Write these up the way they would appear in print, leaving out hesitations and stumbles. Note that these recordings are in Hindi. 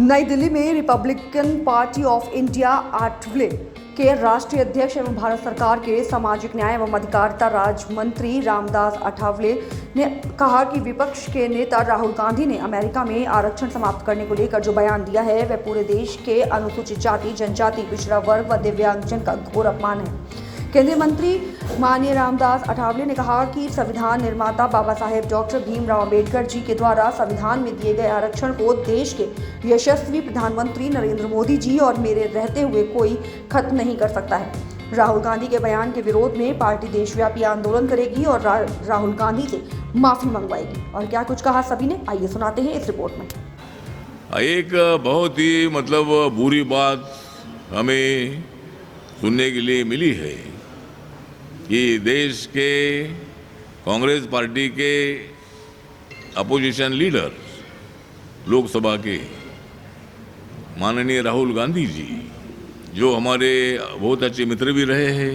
नई दिल्ली में Republican party of India Athawale के राष्ट्रीय अध्यक्ष एवं भारत सरकार के सामाजिक न्याय एवं अधिकारिता राज्य मंत्री रामदास अठावले ने कहा कि विपक्ष के नेता राहुल गांधी ने अमेरिका में आरक्षण समाप्त करने को लेकर जो बयान दिया है वह पूरे देश के अनुसूचित जाति, जनजाति, पिछड़ा वर्ग व दिव्यांगजन का घोर अपमान है। केंद्रीय मंत्री माननीय रामदास अठावले ने कहा कि संविधान निर्माता बाबा साहेब डॉक्टर भीमराव अंबेडकर जी के द्वारा संविधान में दिए गए आरक्षण को देश के यशस्वी प्रधानमंत्री नरेंद्र मोदी जी और मेरे रहते हुए कोई खत्म नहीं कर सकता है। राहुल गांधी के बयान के विरोध में पार्टी देशव्यापी आंदोलन करेगी और राहुल गांधी से माफी मंगवाएगी। और क्या कुछ कहा सभी ने, आइए सुनाते हैं इस रिपोर्ट में। एक बहुत ही बुरी बात हमें सुनने के लिए मिली है कि देश के कांग्रेस पार्टी के अपोजिशन लीडर लोकसभा के माननीय राहुल गांधी जी, जो हमारे बहुत अच्छे मित्र भी रहे हैं,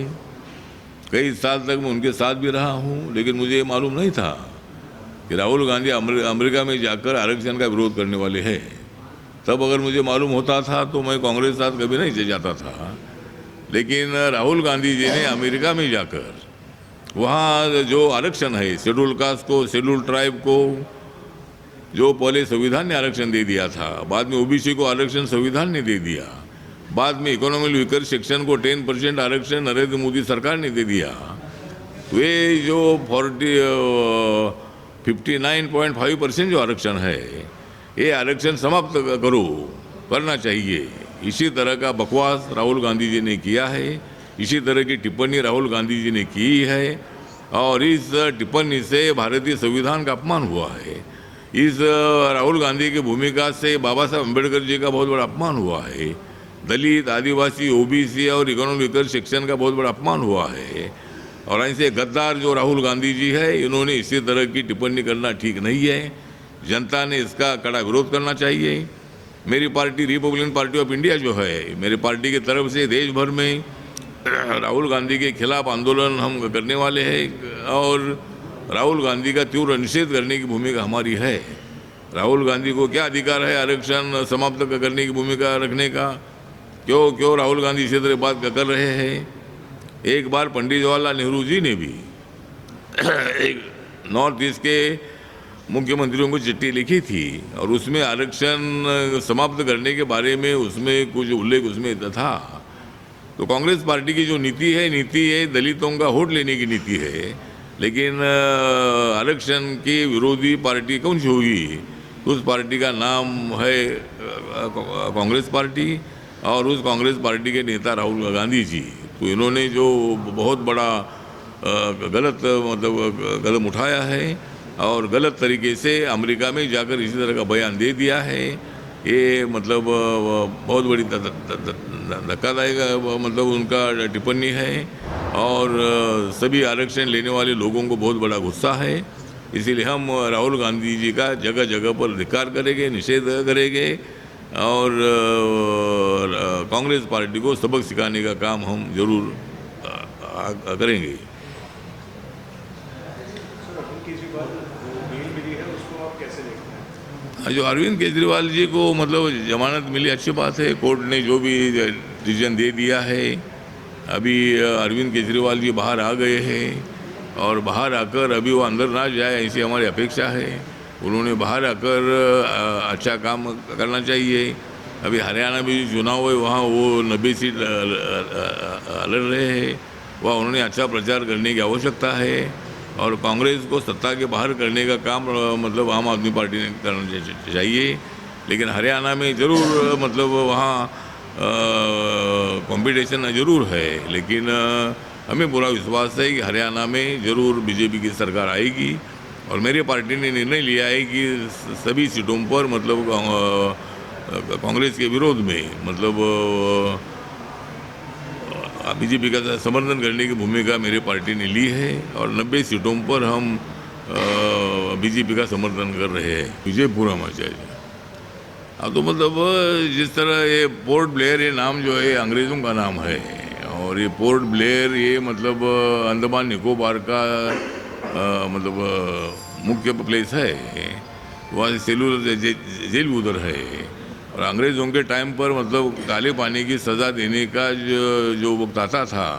कई साल तक मैं उनके साथ भी रहा हूं, लेकिन मुझे ये मालूम नहीं था कि राहुल गांधी अमेरिका में जाकर आरक्षण का विरोध करने वाले हैं। तब अगर मुझे मालूम होता था तो मैं कांग्रेस साथ कभी नहीं जाता था। लेकिन राहुल गांधी जी ने अमेरिका में जाकर वहाँ जो आरक्षण है शेड्यूल कास्ट को, शेड्यूल ट्राइब को, जो पहले संविधान ने आरक्षण दे दिया था, बाद में ओबीसी को आरक्षण संविधान ने दे दिया, बाद में इकोनॉमिक वीकर सेक्शन को 10% आरक्षण नरेंद्र मोदी सरकार ने दे दिया। तो ये जो 59.5% जो आरक्षण है, ये आरक्षण समाप्त करना चाहिए। इसी तरह का बकवास राहुल गांधी जी ने किया है, इसी तरह की टिप्पणी राहुल गांधी जी ने की है और इस टिप्पणी से भारतीय संविधान का अपमान हुआ है। इस राहुल गांधी की भूमिका से बाबा साहब अम्बेडकर जी का बहुत बड़ा अपमान हुआ है। दलित, आदिवासी, ओबीसी और इकोनॉमिक वीकर सेक्शन का बहुत बड़ा अपमान हुआ है। और ऐसे गद्दार जो राहुल गांधी जी है, इन्होंने इसी तरह की टिप्पणी करना ठीक नहीं है। जनता ने इसका कड़ा विरोध करना चाहिए। मेरी party Republican party of India जो है, मेरी पार्टी की तरफ से देश भर में राहुल गांधी के खिलाफ आंदोलन हम करने वाले हैं और राहुल गांधी का तीव्र निषेध करने की भूमिका हमारी है। राहुल गांधी को क्या अधिकार है आरक्षण समाप्त करने की भूमिका रखने का? क्यों राहुल गांधी इसी तरह बात कर रहे हैं? एक बार पंडित जवाहरलाल नेहरू जी ने भी नॉर्थ ईस्ट के मुख्यमंत्रियों को चिट्ठी लिखी थी और उसमें आरक्षण समाप्त करने के बारे में उसमें कुछ उल्लेख उसमें था। तो कांग्रेस पार्टी की जो नीति है दलितों का वोट लेने की नीति है। लेकिन आरक्षण की विरोधी पार्टी कौन सी हुई? उस पार्टी का नाम है कांग्रेस पार्टी और उस कांग्रेस पार्टी के नेता राहुल गांधी जी। तो इन्होंने जो बहुत बड़ा गलत कदम उठाया है और गलत तरीके से अमेरिका में जाकर इसी तरह का बयान दे दिया है। ये बहुत बड़ी धक्कादायक उनका टिप्पणी है और सभी आरक्षण लेने वाले लोगों को बहुत बड़ा गुस्सा है। इसीलिए हम राहुल गांधी जी का जगह जगह पर धिक्कार करेंगे, निषेध करेंगे और कांग्रेस पार्टी को सबक सिखाने का काम हम जरूर करेंगे। जो अरविंद केजरीवाल जी को जमानत मिली, अच्छी बात है। कोर्ट ने जो भी डिसीजन दे दिया है, अभी अरविंद केजरीवाल जी बाहर आ गए हैं और बाहर आकर अभी वो अंदर ना जाए ऐसी हमारी अपेक्षा है। उन्होंने बाहर आकर अच्छा काम करना चाहिए। अभी हरियाणा में जो चुनाव है वहाँ वो 90 सीट लड़ रहे हैं, वहाँ उन्होंने अच्छा प्रचार करने की आवश्यकता है और कांग्रेस को सत्ता के बाहर करने का काम आम आदमी पार्टी ने करना चाहिए। लेकिन हरियाणा में ज़रूर वहाँ कंपटीशन ज़रूर है, लेकिन हमें पूरा विश्वास है कि हरियाणा में ज़रूर बीजेपी की सरकार आएगी और मेरी पार्टी ने निर्णय लिया है कि सभी सीटों पर कांग्रेस के विरोध में बीजेपी का समर्थन करने की भूमिका मेरी पार्टी ने ली है और 90 सीटों पर हम बीजेपी का समर्थन कर रहे हैं। विजय पूरा होना चाहिए। अब तो जिस तरह ये पोर्ट ब्लेयर ये नाम जो है अंग्रेज़ों का नाम है और ये पोर्ट ब्लेयर ये अंडमान निकोबार का मुख्य प्लेस है। वहाँ से सेलुलर जेल उधर है और अंग्रेज़ों के टाइम पर मतलब काले पानी की सज़ा देने का जो वक्त आता था,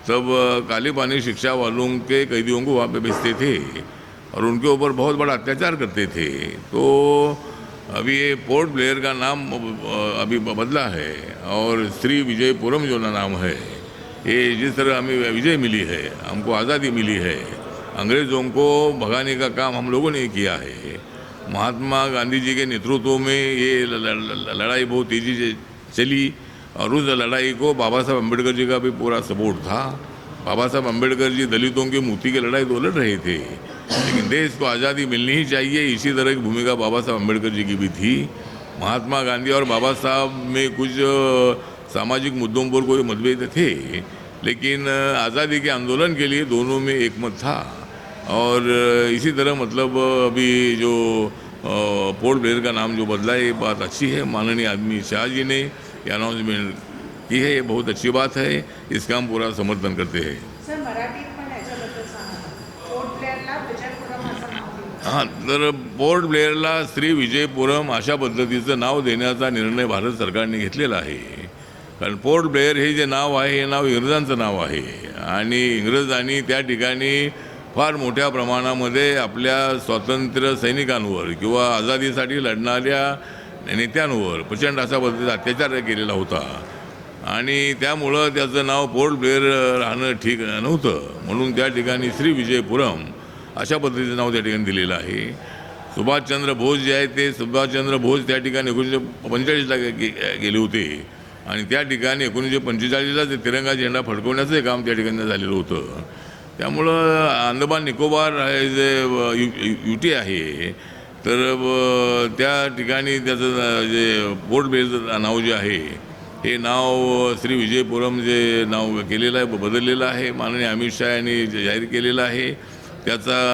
तब काले पानी शिक्षा वालों के कैदियों को वहाँ पे भेजते थे और उनके ऊपर बहुत बड़ा अत्याचार करते थे। तो अभी ये पोर्ट ब्लेयर का नाम अभी बदला है और श्री विजयपुरम जो नाम है, ये जिस तरह हमें विजय मिली है, हमको आज़ादी मिली है, अंग्रेज़ों को भगाने का काम हम लोगों ने किया है। महात्मा गांधी जी के नेतृत्व में ये लड़ाई बहुत तेज़ी से चली और उस लड़ाई को बाबा साहब अम्बेडकर जी का भी पूरा सपोर्ट था। बाबा साहब अम्बेडकर जी दलितों की मुक्ति की लड़ाई तो लड़ रहे थे, लेकिन देश को आज़ादी मिलनी ही चाहिए, इसी तरह की भूमिका बाबा साहब अम्बेडकर जी की भी थी। महात्मा गांधी और बाबा साहब में कुछ सामाजिक मुद्दों पर कोई मतभेद थे, लेकिन आज़ादी के आंदोलन के लिए दोनों में एकमत था। और इसी तरह मतलब अभी जो पोर्ट ब्लेयर का नाम जो बदला है, ये बात अच्छी है। माननीय अमित शाह जी ने ये अनाउंसमेंट की है, ये बहुत अच्छी बात है, इसका हम पूरा समर्थन करते हैं। सर मराठीत पण याच्याबद्दल सांगा, पोर्ट ब्लेअरला विजयपुरम असं नाव दिलं. हां, तर पोर्ट ब्लेअरला श्री विजयपुरम अशा पद्धतीचं नाव देण्याचा निर्णय भारत सरकारने घेतलेला आहे. कारण पोर्ट ब्लेअर हे जे नाव आहे, हे नाव इंग्रजांचं नाव आहे आणि इंग्रजांनी त्या ठिकाणी फार मोठ्या प्रमाणामध्ये आपल्या स्वातंत्र्य सैनिकांवर किंवा आझादीसाठी लढणाऱ्या नेत्यांवर प्रचंड अशा पद्धतीचा अत्याचार केलेला होता आणि त्यामुळं त्याचं नाव पोर्ट ब्लेअर राहणं ठीक नव्हतं, म्हणून त्या ठिकाणी श्री विजयपुरम अशा पद्धतीचं नाव त्या ठिकाणी दिलेलं आहे. सुभाषचंद्र बोस जे आहेत ते सुभाषचंद्र बोस त्या ठिकाणी 1945ला गेले होते आणि त्या ठिकाणी 1945ला ते तिरंगा झेंडा फडकवण्याचं काम त्या ठिकाणी झालेलं होतं. त्यामुळं अंदमान निकोबार हे जे युटी आहे, तर त्या ठिकाणी त्याचं जे पोर्ट ब्लेअरचं नाव जे आहे, हे नाव श्री विजयपुरम जे नाव केलेलं आहे, बदललेलं आहे. माननीय अमित शाह यांनी जाहीर केलेलं आहे. त्याचा